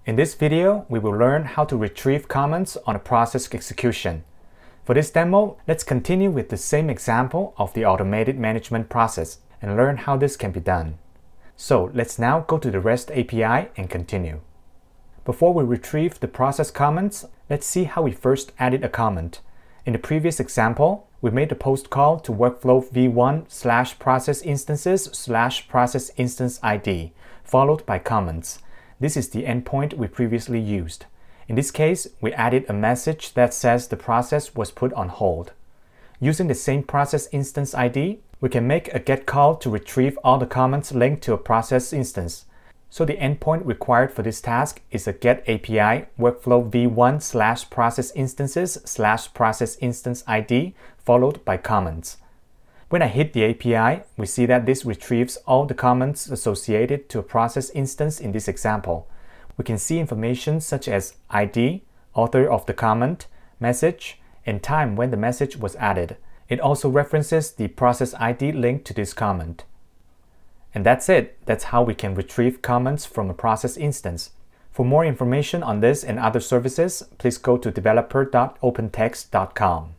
In this video, we will learn how to retrieve comments on a process execution. For this demo, let's continue with the same example of the automated management process and learn how this can be done. So let's now go to the REST API and continue. Before we retrieve the process comments, let's see how we first added a comment. In the previous example, we made the post call to workflow v1/process instances/process instance ID, followed by comments. This is the endpoint we previously used. In this case, we added a message that says the process was put on hold. Using the same process instance ID, we can make a get call to retrieve all the comments linked to a process instance. So the endpoint required for this task is a get API workflow v1/process instances/process instance ID followed by comments. When I hit the API, we see that this retrieves all the comments associated to a process instance in this example. We can see information such as ID, author of the comment, message, and time when the message was added. It also references the process ID linked to this comment. And that's it. That's how we can retrieve comments from a process instance. For more information on this and other services, please go to developer.opentext.com.